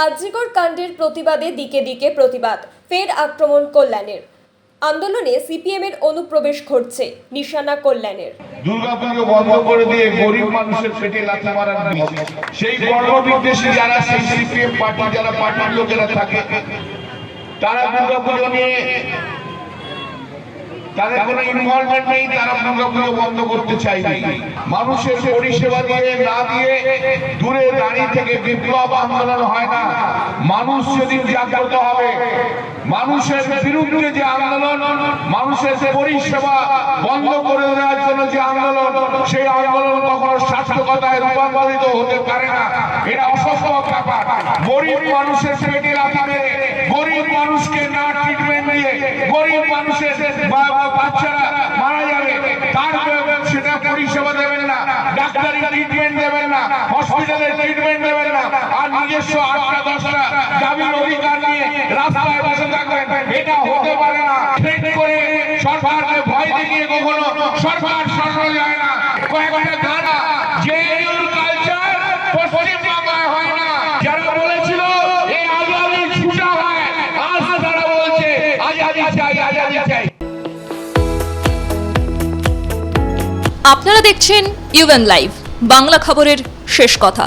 আরজিকর কাণ্ডের প্রতিবাদে দিকে দিকে প্রতিবাদ, ফের আক্রমণ কল্যাণের। আন্দোলনে সিপিএমের অনুপ্রবেশ ঘটছে, নিশানা কল্যাণের। দুর্গাপুজো বন্ধ করে দিয়ে গরিব মানুষের পেটে লাথি মারার সেই কর্মবিদ্বেষী যারা সেই সিপিএম পার্টি যারা পার্টির লোকেরা থাকে, তারা দুর্গাপুজো নিয়ে তাদের কোনো ইনভলভমেন্ট নেই। তারা দুর্গাপুজো বন্ধ করতে চাইবে। মানুষের পরিষেবা দিয়ে না দিয়ে দূরে দাঁড়িয়ে থেকে বিপ্লব আন্দোলন হয় না। মানুষ যদি জাগ্রত হবে, মানুষের বিরুদ্ধে যে আন্দোলন, মানুষের পরিষেবা বন্ধ করে দেওয়ার জন্য যে আন্দোলন, সেই আন্দোলন কখনো সার্থকতায় রূপান্তরিত হতে পারে না। এটা অসম্ভব ব্যাপার। গরিব মানুষের পেটে লাথি মেরে, গরিব মানুষকে না ট্রিটমেন্ট দিয়ে, গরিব মানুষের বাচ্চারা মারা যাবে, তার সেটা পরিষেবা দেবেন না, ডাক্তারি ট্রিটমেন্ট দেবেন না, হসপিটালের ট্রিটমেন্ট দেবেন না, আর নিজস্ব 8টা-10টা দাবির অধিকার নিয়ে রাস্তায় বসে থাকবেন, এটা হতে পারে না। ট্রেন করে সরকারকে ভয় দেখিয়ে কখনো সরকার সরানো যায় না। কয়েকটা ধারা যে কালচার পশ্চিম বাংলায় হয় না। যারা বলেছিল এই আজাদি ছুটা হয়, আজ তারা বলছে আজাদি চাই, আজাদি চাই। আপনারা দেখছেন ইউএন লাইভ, বাংলা খবরের শেষ কথা।